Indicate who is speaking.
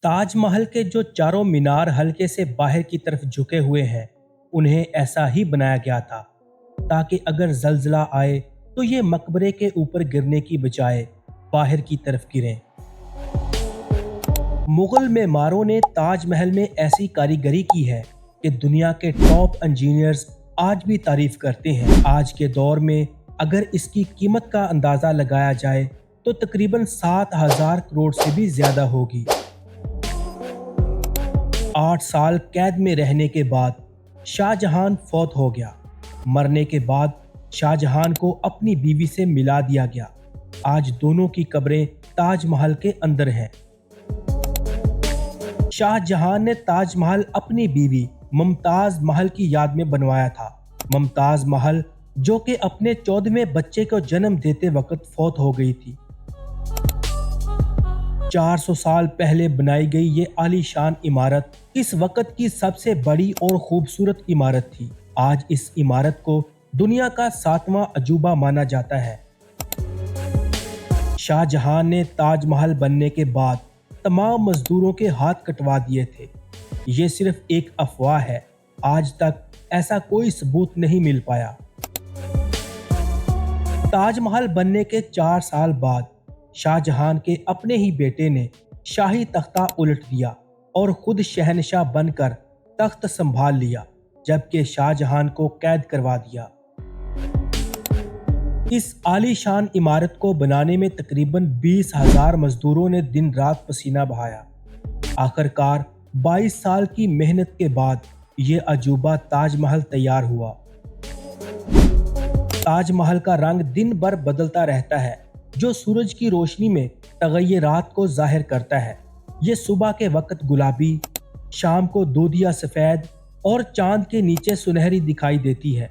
Speaker 1: ताजमहल के जो चारों मीनार हल्के से बाहर की तरफ झुके हुए हैं, उन्हें ऐसा ही बनाया गया था ताकि अगर जल्जला आए तो ये मकबरे के ऊपर गिरने की बजाय बाहर की तरफ गिरें। मुगल मेमारों ने ताजमहल में ऐसी कारीगरी की है कि दुनिया के टॉप इंजीनियर्स आज भी तारीफ करते हैं। आज के दौर में अगर इसकी कीमत का अंदाज़ा लगाया जाए तो तकरीबन 7,000 करोड़ से भी ज़्यादा होगी। 8 साल कैद में रहने के बाद शाहजहां फौत हो गया। मरने के बाद शाहजहां को अपनी बीवी से मिला दिया गया। आज दोनों की कब्रें ताजमहल के अंदर हैं। शाहजहां ने ताजमहल अपनी बीवी मुमताज महल की याद में बनवाया था। मुमताज महल जो कि अपने 14वें बच्चे को जन्म देते वक्त फौत हो गई थी। 400 साल पहले बनाई गई ये आलीशान इमारत इस वक्त की सबसे बड़ी और खूबसूरत इमारत थी। आज इस इमारत को दुनिया का 7वां अजूबा माना जाता है। शाहजहां ने ताजमहल बनने के बाद तमाम मजदूरों के हाथ कटवा दिए थे। ये सिर्फ एक अफवाह है, आज तक ऐसा कोई सबूत नहीं मिल पाया। ताजमहल बनने के 4 साल बाद शाहजहां के अपने ही बेटे ने शाही तख्ता उलट दिया और खुद शहनशाह बनकर तख्त संभाल लिया, जबकि शाहजहां को कैद करवा दिया। इस आलीशान इमारत को बनाने में तकरीबन 20,000 मजदूरों ने दिन रात पसीना बहाया। आखिरकार 22 साल की मेहनत के बाद ये अजूबा ताजमहल तैयार हुआ। ताजमहल का रंग दिन भर बदलता रहता है, जो सूरज की रोशनी में तगय्युरात को जाहिर करता है। ये सुबह के वक्त गुलाबी, शाम को दूधिया सफ़ेद और चांद के नीचे सुनहरी दिखाई देती है।